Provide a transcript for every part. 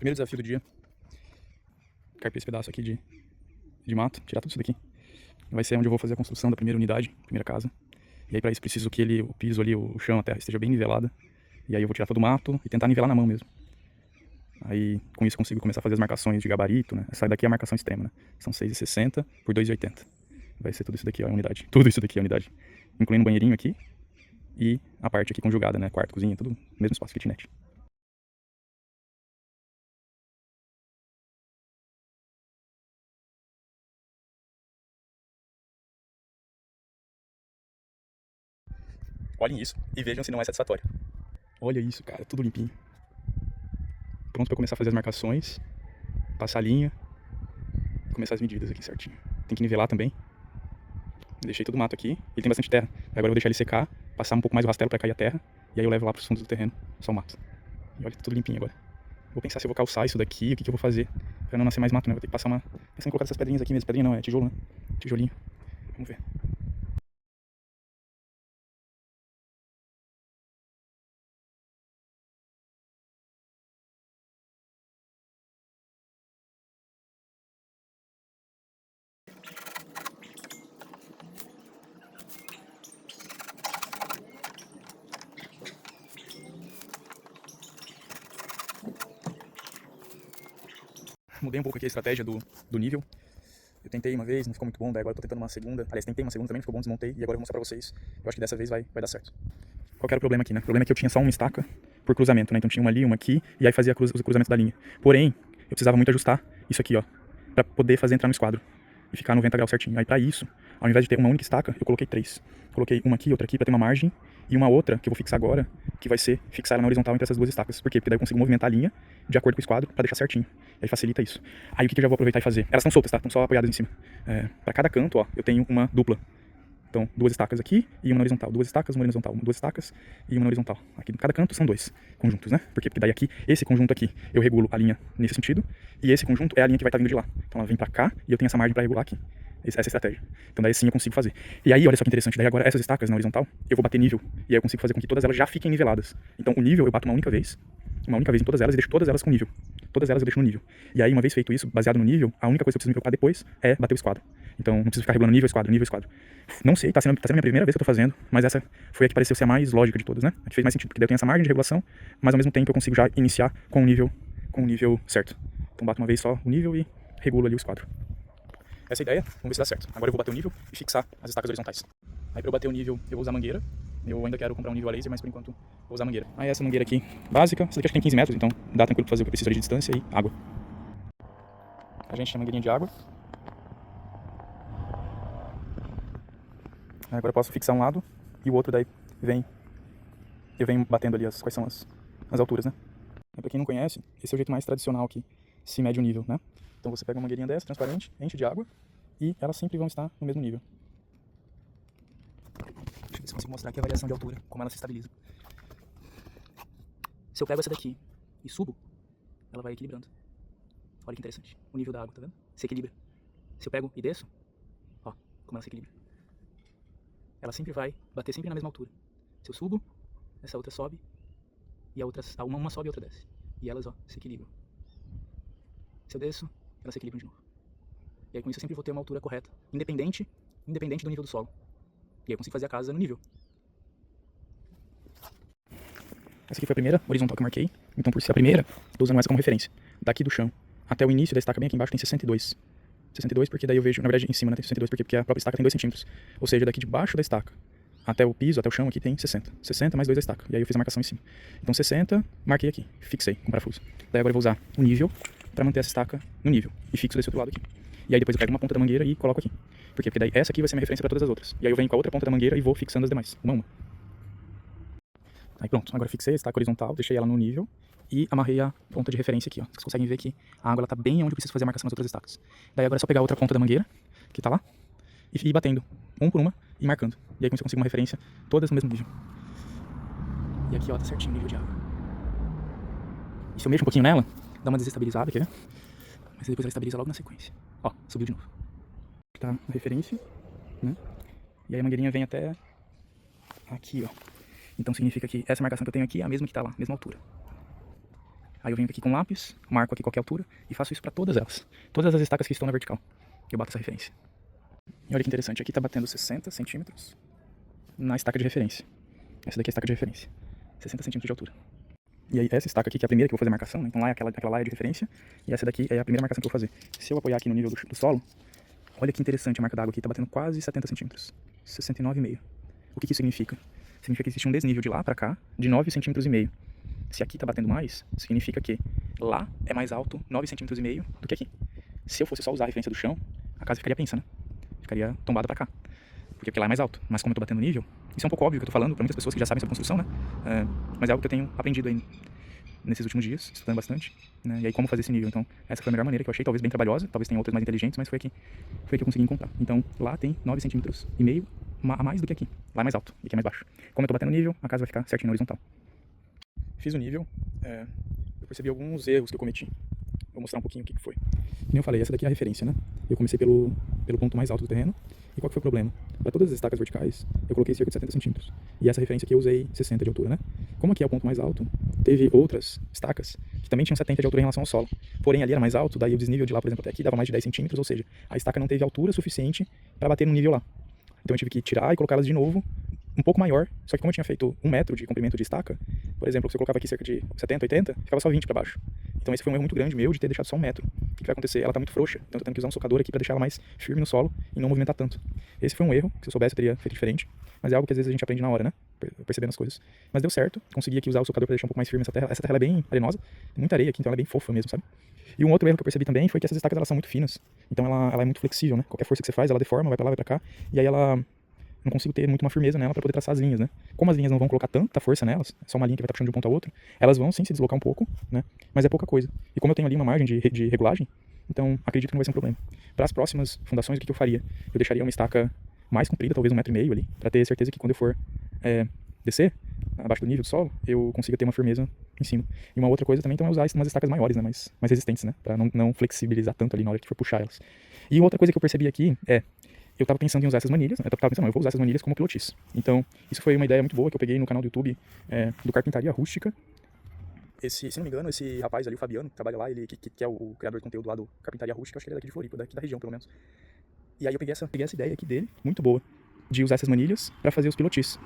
Primeiro desafio do dia. Carpir esse pedaço aqui de mato, tirar tudo isso daqui. Vai ser onde eu vou fazer a construção da primeira unidade, primeira casa. E aí pra isso preciso que o piso ali, o chão, a terra esteja bem nivelada. E aí eu vou tirar todo o mato e tentar nivelar na mão mesmo. Aí com isso eu consigo começar a fazer as marcações de gabarito, né? Essa daqui é a marcação extrema, né? São 6,60 por 2,80. Vai ser tudo isso daqui, ó, a unidade. Tudo isso daqui é a unidade. Incluindo o banheirinho aqui e a parte aqui conjugada, né? Quarto, cozinha, tudo no mesmo espaço, kitnet. Olhem isso e vejam se não é satisfatório. Olha isso, cara, tudo limpinho. Pronto pra começar a fazer as marcações, passar a linha e começar as medidas aqui certinho. Tem que nivelar também. Deixei todo o mato aqui, ele tem bastante terra. Agora eu vou deixar ele secar, passar um pouco mais o rastelo pra cair a terra, e aí eu levo lá pros fundos do terreno, só o mato. E olha, tá tudo limpinho agora. Vou pensar se eu vou calçar isso daqui, o que eu vou fazer pra não nascer mais mato, né? Vou ter que passar pensando em colocar essas pedrinhas aqui mesmo. Pedrinha não, é tijolo, né? Tijolinho. Vamos ver. Mudei um pouco aqui a estratégia do nível. Eu tentei uma vez, não ficou muito bom, daí agora eu tô tentando uma segunda. Aliás, tentei uma segunda também, ficou bom, desmontei, e agora eu vou mostrar pra vocês. Eu acho que dessa vez vai dar certo. Qual que era o problema aqui, né? O problema é que eu tinha só uma estaca por cruzamento, né? Então tinha uma ali, uma aqui, e aí fazia os cruzamentos da linha. Porém, eu precisava muito ajustar isso aqui, ó, pra poder fazer entrar no esquadro e ficar 90 graus certinho. Aí pra isso, ao invés de ter uma única estaca, eu coloquei 3. Coloquei uma aqui, outra aqui, pra ter uma margem, e uma outra, que eu vou fixar agora, que vai ser fixar ela na horizontal entre essas duas estacas. Por quê? Porque daí eu consigo movimentar a linha de acordo com o esquadro pra deixar certinho. E aí facilita isso. Aí o que eu já vou aproveitar e fazer? Elas estão soltas, tá? Estão só apoiadas em cima. Pra cada canto, ó, eu tenho uma dupla. Então, duas estacas aqui e uma na horizontal. Duas estacas, uma na horizontal. Duas estacas e uma na horizontal. Aqui em cada canto são dois conjuntos, né? Por quê? Porque daí aqui, esse conjunto aqui, eu regulo a linha nesse sentido. E esse conjunto é a linha que vai estar vindo de lá. Então ela vem pra cá e eu tenho essa margem pra regular aqui. Essa é a estratégia. Então daí sim eu consigo fazer. E aí, olha só que interessante. Daí agora essas estacas na horizontal, eu vou bater nível. E aí eu consigo fazer com que todas elas já fiquem niveladas. Então o nível eu bato uma única vez em todas elas e deixo todas elas com nível. Todas elas eu deixo no nível. E aí, uma vez feito isso, baseado no nível, a única coisa que eu preciso me preocupar depois é bater o esquadro. Então não preciso ficar regulando nível, esquadro, nível, esquadro. Não sei, tá sendo a minha primeira vez que eu tô fazendo, mas essa foi a que pareceu ser a mais lógica de todas, né? A que fez mais sentido, porque daí eu tenho essa margem de regulação, mas ao mesmo tempo eu consigo já iniciar com o nível certo. Então bato uma vez só o nível e regulo ali o esquadro. Essa é a ideia, vamos ver se dá certo. Agora eu vou bater o nível e fixar as estacas horizontais. Aí pra eu bater o nível, eu vou usar mangueira. Eu ainda quero comprar um nível a laser, mas por enquanto vou usar mangueira. Aí essa mangueira aqui, básica, essa daqui acho que tem 15 metros, então dá tranquilo pra fazer o que eu preciso de distância e água. A gente tem a mangueirinha de água. Agora eu posso fixar um lado e o outro daí eu venho batendo ali quais são as alturas, né? Pra quem não conhece, esse é o jeito mais tradicional que se mede o nível, né? Então você pega uma mangueirinha dessa, transparente, enche de água e elas sempre vão estar no mesmo nível. Deixa eu ver se consigo mostrar aqui a variação de altura, como ela se estabiliza. Se eu pego essa daqui e subo, ela vai equilibrando. Olha que interessante, o nível da água, tá vendo? Se equilibra. Se eu pego e desço, ó, como ela se equilibra. Ela sempre vai bater sempre na mesma altura. Se eu subo, essa outra sobe e a outra, uma sobe e a outra desce. E elas, ó, se equilibram. Se eu desço, elas se equilibram de novo. E aí com isso eu sempre vou ter uma altura correta, independente do nível do solo. E aí eu consigo fazer a casa no nível. Essa aqui foi a primeira horizontal que eu marquei. Então por ser a primeira, estou usando essa como referência. Daqui do chão até o início da estaca bem aqui embaixo tem 62. 62 porque daí eu vejo, na verdade em cima, né, tem 62 porque a própria estaca tem 2 centímetros. Ou seja, daqui de baixo da estaca até o piso, até o chão aqui tem 60. 60 mais 2 da estaca. E aí eu fiz a marcação em cima. Então 60, marquei aqui, fixei com parafuso. Daí agora eu vou usar o nível para manter essa estaca no nível. E fixo desse outro lado aqui. E aí depois eu pego uma ponta da mangueira e coloco aqui. Por quê? Porque daí essa aqui vai ser minha referência para todas as outras. E aí eu venho com a outra ponta da mangueira e vou fixando as demais, uma a uma. Aí pronto, agora fixei a estaca horizontal, deixei ela no nível e amarrei a ponta de referência aqui, ó. Vocês conseguem ver que a água ela tá bem onde eu preciso fazer a marcação nas outras estacas. Daí agora é só pegar a outra ponta da mangueira, que tá lá, e ir batendo, um por uma, e marcando. E aí com isso eu consigo uma referência, todas no mesmo nível. E aqui, ó, tá certinho o nível de água. E se eu mexo um pouquinho nela, dá uma desestabilizada, quer ver? Mas depois ela estabiliza logo na sequência. Ó, subiu de novo. Tá a referência, né? E aí a mangueirinha vem até aqui, ó. Então significa que essa marcação que eu tenho aqui é a mesma que tá lá, mesma altura. Aí eu venho aqui com lápis, marco aqui qualquer altura e faço isso para todas elas. Todas as estacas que estão na vertical. Eu bato essa referência. E olha que interessante, aqui tá batendo 60 centímetros na estaca de referência. Essa daqui é a estaca de referência. 60 centímetros de altura. E aí essa estaca aqui, que é a primeira que eu vou fazer a marcação, né? Então lá é aquela laia de referência. E essa daqui é a primeira marcação que eu vou fazer. Se eu apoiar aqui no nível do solo, olha que interessante, a marca d'água aqui tá batendo quase 70 centímetros. 69,5. O que isso significa? Significa que existe um desnível de lá pra cá de 9,5 centímetros. Se aqui tá batendo mais, significa que lá é mais alto 9,5 centímetros do que aqui. Se eu fosse só usar a referência do chão, a casa ficaria pensa, né? Ficaria tombada pra cá. Porque lá é mais alto. Mas como eu tô batendo nível, isso é um pouco óbvio que eu tô falando pra muitas pessoas que já sabem sobre construção, né? Mas é algo que eu tenho aprendido aí nesses últimos dias, estudando bastante, né? E aí como fazer esse nível. Então essa foi a melhor maneira que eu achei, talvez bem trabalhosa, talvez tenha outras mais inteligentes, mas foi a que eu consegui encontrar. Então lá tem 9,5 centímetros a mais do que aqui. Lá é mais alto e aqui é mais baixo. Como eu tô batendo nível, a casa vai ficar certinho na horizontal. Fiz o nível, eu percebi alguns erros que eu cometi. Vou mostrar um pouquinho o que foi. Como eu falei, essa daqui é a referência, né? Eu comecei pelo ponto mais alto do terreno. E qual que foi o problema? Para todas as estacas verticais, eu coloquei cerca de 70 centímetros. E essa referência aqui eu usei 60 de altura, né? Como aqui é o ponto mais alto, teve outras estacas que também tinham 70 de altura em relação ao solo. Porém, ali era mais alto, daí o desnível de lá, por exemplo, até aqui dava mais de 10 centímetros, ou seja, a estaca não teve altura suficiente para bater no nível lá. Então eu tive que tirar e colocá-las de novo um pouco maior, só que como eu tinha feito 1 metro de comprimento de estaca, por exemplo, se eu colocava aqui cerca de 70, 80, ficava só 20 para baixo. Então esse foi um erro muito grande meu de ter deixado só 1 metro. O que vai acontecer? Ela tá muito frouxa, então eu tô tendo que usar um socador aqui para deixar ela mais firme no solo e não movimentar tanto. Esse foi um erro, que se eu soubesse eu teria feito diferente, mas é algo que às vezes a gente aprende na hora, né? Percebendo as coisas. Mas deu certo, consegui aqui usar o socador para deixar um pouco mais firme essa terra. Essa terra é bem arenosa, tem muita areia aqui, então ela é bem fofa mesmo, sabe? E um outro erro que eu percebi também foi que essas estacas elas são muito finas, então ela é muito flexível, né? Qualquer força que você faz, ela deforma, vai para lá, vai para cá, e aí ela não consigo ter muito uma firmeza nela para poder traçar as linhas, né? Como as linhas não vão colocar tanta força nelas, é só uma linha que vai estar puxando de um ponto ao outro, elas vão sim se deslocar um pouco, né? Mas é pouca coisa. E como eu tenho ali uma margem de regulagem, então acredito que não vai ser um problema. Para as próximas fundações, o que eu faria? Eu deixaria uma estaca mais comprida, talvez 1,5 metro ali, para ter certeza que quando eu for descer, abaixo do nível do solo, eu consiga ter uma firmeza em cima. E uma outra coisa também então, é usar umas estacas maiores, né? mais resistentes, né? Para não flexibilizar tanto ali na hora que for puxar elas. E outra coisa que eu percebi aqui eu tava pensando em usar essas manilhas, né? Eu tava pensando, eu vou usar essas manilhas como pilotis. Então, isso foi uma ideia muito boa que eu peguei no canal do YouTube do Carpintaria Rústica. Se não me engano, esse rapaz ali, o Fabiano, que trabalha lá, ele que é o criador de conteúdo lá do Carpintaria Rústica, acho que ele é daqui de Floripa, daqui da região, pelo menos. E aí eu peguei essa ideia aqui dele, muito boa, de usar essas manilhas para fazer os pilotis.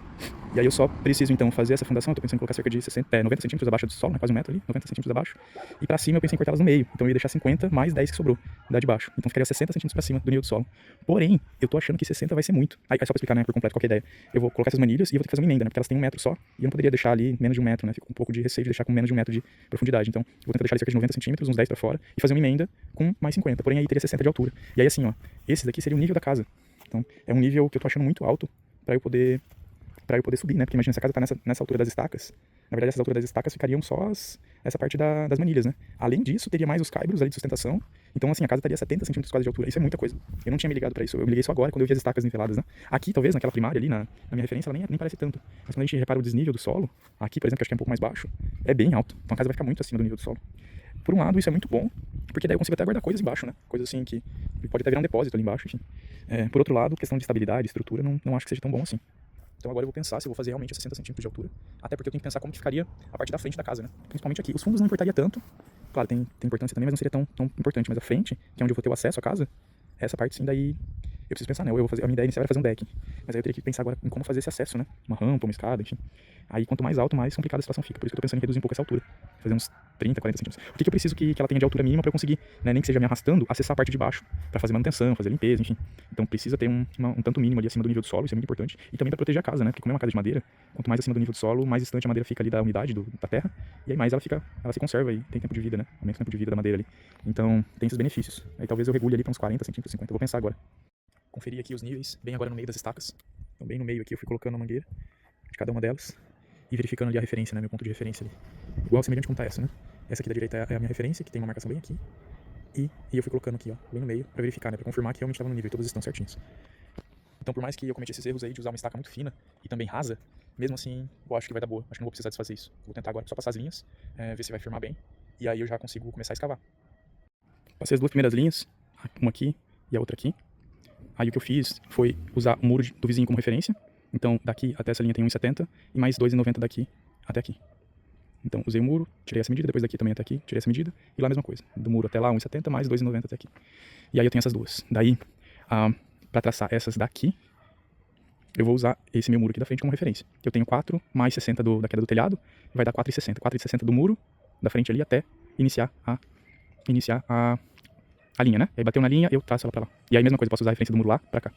E aí eu só preciso então fazer essa fundação, eu tô pensando em colocar cerca de 90 centímetros abaixo do solo, né, quase 1 metro ali, 90 centímetros abaixo. E para cima eu pensei em cortá-las no meio, então eu ia deixar 50 mais 10 que sobrou, da de baixo. Então ficaria 60 centímetros para cima do nível do solo. Porém, eu tô achando que 60 vai ser muito. Aí só pra explicar, né, por completo qual que é a ideia. Eu vou colocar essas manilhas e eu vou ter que fazer uma emenda, né, porque elas têm 1 metro só, e eu não poderia deixar ali menos de 1 metro, né, fica um pouco de receio de deixar com menos de 1 metro de profundidade. Então eu vou tentar deixar ali cerca de 90 centímetros, uns 10 para fora, e fazer uma emenda com mais 50, porém aí teria 60 de altura. E aí assim, ó, esse daqui seria o nível da casa. Então é um nível que eu tô achando muito alto para eu poder subir, né? Porque imagina, essa casa tá nessa altura das estacas. Na verdade, essas alturas das estacas ficariam só essa parte das manilhas, né? Além disso, teria mais os caibros ali de sustentação. Então, assim, a casa estaria 70 centímetros quase de altura. Isso é muita coisa. Eu não tinha me ligado pra isso. Eu me liguei só agora, quando eu vi as estacas niveladas, né? Aqui, talvez, naquela primária ali, na minha referência, ela nem parece tanto. Mas quando a gente repara o desnível do solo, aqui, por exemplo, que acho que é um pouco mais baixo, é bem alto. Então a casa vai ficar muito acima do nível do solo. Por um lado, isso é muito bom, porque daí eu consigo até guardar coisas embaixo, né? Coisas assim que pode até virar um depósito ali embaixo, enfim. Por outro lado, questão de estabilidade, estrutura, não acho que seja tão bom assim. Então agora eu vou pensar se eu vou fazer realmente 60 centímetros de altura. Até porque eu tenho que pensar como que ficaria a parte da frente da casa, né? Principalmente aqui. Os fundos não importaria tanto. Claro, tem importância também, mas não seria tão importante. Mas a frente, que é onde eu vou ter o acesso à casa, essa parte sim, daí eu preciso pensar, né? Eu vou fazer, a minha ideia inicial era fazer um deck. Mas aí eu teria que pensar agora em como fazer esse acesso, né? Uma rampa, uma escada, enfim. Aí quanto mais alto, mais complicada a situação fica. Por isso que eu tô pensando em reduzir um pouco essa altura. Fazer uns 30, 40 centímetros. O que eu preciso que ela tenha de altura mínima pra eu conseguir, né, nem que seja me arrastando, acessar a parte de baixo. Pra fazer manutenção, fazer limpeza, enfim. Então precisa ter um tanto mínimo ali acima do nível do solo, isso é muito importante. E também pra proteger a casa, né? Porque como é uma casa de madeira, quanto mais acima do nível do solo, mais distante a madeira fica ali da umidade da terra. E aí mais ela se conserva e tem tempo de vida, né? Aumenta o tempo de vida da madeira ali. Então tem esses benefícios. Aí talvez eu regule ali pra uns 40 centímetros, 50. Eu vou pensar agora. Conferir aqui os níveis, bem agora no meio das estacas. Então bem no meio aqui eu fui colocando a mangueira de cada uma delas e verificando ali a referência, né, meu ponto de referência ali. Igual semelhante como tá essa, né? Essa aqui da direita é a minha referência, que tem uma marcação bem aqui. E eu fui colocando aqui, ó, bem no meio, pra verificar, né, pra confirmar que realmente estava no nível e todas estão certinhos. Então por mais que eu cometa esses erros aí de usar uma estaca muito fina e também rasa, mesmo assim eu acho que vai dar boa. Acho que não vou precisar desfazer isso. Vou tentar agora só passar as linhas, ver se vai firmar bem. E aí eu já consigo começar a escavar. Passei as duas primeiras linhas, uma aqui e a outra aqui. Aí o que eu fiz foi usar o muro do vizinho como referência. Então daqui até essa linha tem 1,70 e mais 2,90 daqui até aqui. Então, usei o muro, tirei essa medida, depois daqui também até aqui, tirei essa medida, e lá a mesma coisa. Do muro até lá, 1,70 mais 2,90 até aqui. E aí eu tenho essas duas. Daí, para traçar essas daqui, eu vou usar esse meu muro aqui da frente como referência. Eu tenho 4 mais 60 da queda do telhado, vai dar 4,60. 4,60 do muro da frente ali até iniciar a linha, né? E aí bateu na linha, eu traço ela pra lá. E aí, mesma coisa, eu posso usar a referência do muro lá pra cá.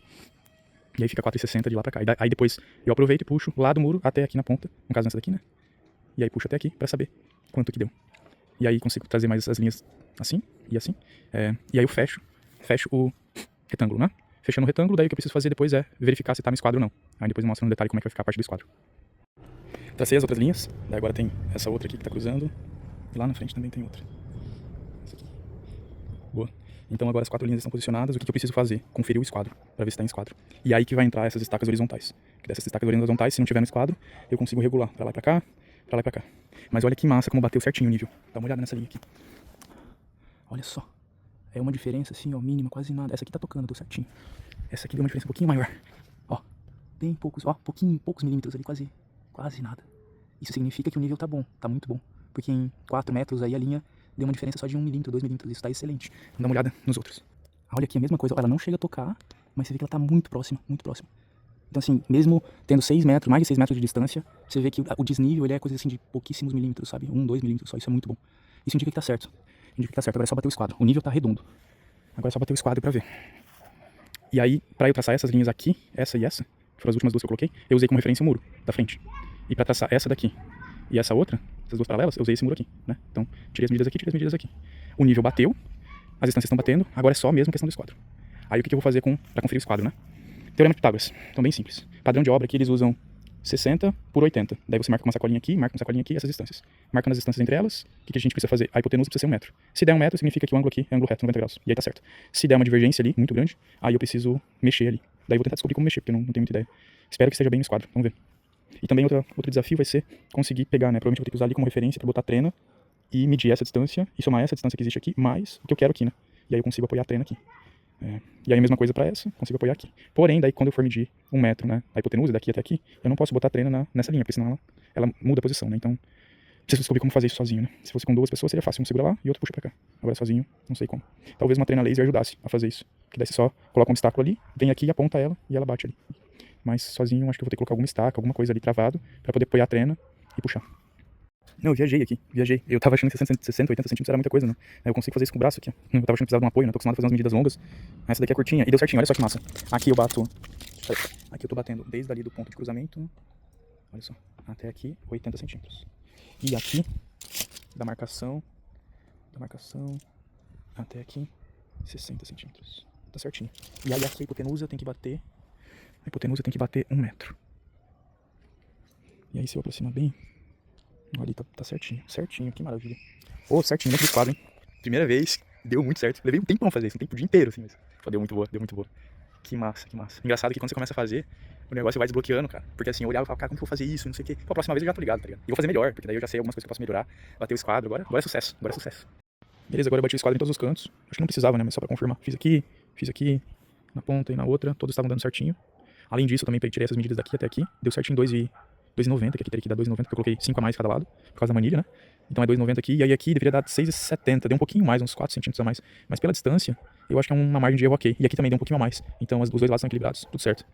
E aí fica 4,60 de lá pra cá. Aí depois eu aproveito e puxo lá do muro até aqui na ponta, no caso nessa daqui, né? E aí puxo até aqui pra saber quanto que deu. E aí consigo trazer mais as linhas assim e assim. E aí eu fecho o retângulo, né? Fechando o retângulo, daí o que eu preciso fazer depois é verificar se tá no esquadro ou não. Aí depois eu mostro no detalhe como é que vai ficar a parte do esquadro. Tracei as outras linhas, daí agora tem essa outra aqui que tá cruzando. E lá na frente também tem outra. Essa aqui. Boa. Então agora as 4 linhas estão posicionadas, o que eu preciso fazer? Conferir o esquadro, para ver se está em esquadro. E aí que vai entrar essas estacas horizontais. Que dessas estacas horizontais, se não tiver no esquadro, eu consigo regular para lá e pra cá, pra lá e pra cá. Mas olha que massa como bateu certinho o nível. Dá uma olhada nessa linha aqui. Olha só. É uma diferença assim, ó, mínima, quase nada. Essa aqui tá tocando, deu certinho. Essa aqui deu uma diferença um pouquinho maior. Ó, bem poucos, ó, poucos milímetros ali, quase nada. Isso significa que o nível tá bom, tá muito bom. Porque em 4 metros aí a linha deu uma diferença só de 1 milímetro, 2 milímetros. Isso tá excelente. Vamos dar uma olhada nos outros. Olha aqui a mesma coisa. Ela não chega a tocar, mas você vê que ela tá muito próxima, muito próxima. Então assim, mesmo tendo 6 metros, mais de 6 metros de distância, você vê que o desnível ele é coisa assim de pouquíssimos milímetros, sabe? 1, 2 milímetros só, isso é muito bom. Isso indica que tá certo. Indica que tá certo. Agora é só bater o esquadro. O nível tá redondo. Agora é só bater o esquadro pra ver. E aí, pra eu traçar essas linhas aqui, essa e essa, que foram as últimas duas que eu coloquei, eu usei como referência o muro da frente. E pra traçar essa daqui e essa outra, essas duas paralelas, eu usei esse muro aqui, né? Então, tirei as medidas aqui, tirei as medidas aqui. O nível bateu, as distâncias estão batendo, agora é só mesmo questão do esquadro. Aí o que eu vou fazer pra conferir o esquadro, né? Teorema de Pitágoras, então bem simples. Padrão de obra aqui eles usam 60 por 80. Daí você marca uma sacolinha aqui, essas distâncias. Marcando as distâncias entre elas, o que a gente precisa fazer? A hipotenusa precisa ser 1 metro. Se der 1 metro, significa que o ângulo aqui é ângulo reto, 90 graus. E aí tá certo. Se der uma divergência ali, muito grande, aí eu preciso mexer ali. Daí eu vou tentar descobrir como mexer, porque eu não tenho muita ideia. Espero que esteja bem no esquadro, vamos ver. E também outro desafio vai ser conseguir pegar, né? Provavelmente eu vou ter que usar ali como referência pra botar a trena e medir essa distância e somar essa distância que existe aqui, mais o que eu quero aqui, né? E aí eu consigo apoiar a trena aqui. E aí a mesma coisa pra essa, consigo apoiar aqui. Porém, daí quando eu for medir 1 metro, né? A hipotenusa daqui até aqui, eu não posso botar a trena nessa linha, porque senão ela muda a posição, né? Então, preciso descobrir como fazer isso sozinho, né? Se fosse com 2 pessoas seria fácil, um segura lá e outro puxa pra cá. Agora sozinho, não sei como. Talvez uma trena laser ajudasse a fazer isso. Que daí você só coloca um obstáculo ali, vem aqui e aponta ela e ela bate ali. Mas sozinho acho que eu vou ter que colocar alguma estaca, alguma coisa ali travado pra poder apoiar a trena e puxar. Não, eu viajei aqui. Eu tava achando que 60, 80 centímetros era muita coisa, né? Eu consigo fazer isso com o braço aqui, ó. Eu tava achando que precisava de um apoio, né? Tô acostumado a fazer umas medidas longas. Essa daqui é curtinha e deu certinho, olha só que massa. Aqui eu bato... Aqui eu tô batendo desde ali do ponto de cruzamento, olha só, até aqui 80 centímetros. E aqui, da marcação até aqui 60 centímetros. Tá certinho. E aí aqui a hipotenusa tem que bater 1 metro. E aí se eu aproximar bem, ali tá certinho, que maravilha. Certinho dentro do esquadro, hein. Primeira vez, deu muito certo. Levei um tempo pra fazer isso, um tempo o dia inteiro, assim, mas deu muito boa. Que massa. Engraçado que quando você começa a fazer, o negócio vai desbloqueando, cara. Porque assim, eu olhava e falava, cara, como que eu vou fazer isso, não sei o quê. Pô, a próxima vez eu já tô ligado, tá ligado? E vou fazer melhor, porque daí eu já sei algumas coisas que eu posso melhorar. Bater o esquadro, agora é sucesso, Beleza, agora eu bati o esquadro em todos os cantos. Acho que não precisava, né, mas só pra confirmar. Fiz aqui, na ponta e na outra, todos estavam dando certinho. Além disso, eu também tirei essas medidas daqui até aqui. Deu certinho 2,90, que aqui teria que dar 2,90, porque eu coloquei 5 a mais cada lado, por causa da manilha, né? Então é 2,90 aqui, e aí aqui deveria dar 6,70, deu um pouquinho mais, uns 4 centímetros a mais. Mas pela distância, eu acho que é uma margem de erro ok. E aqui também deu um pouquinho a mais. Então os dois lados são equilibrados, tudo certo.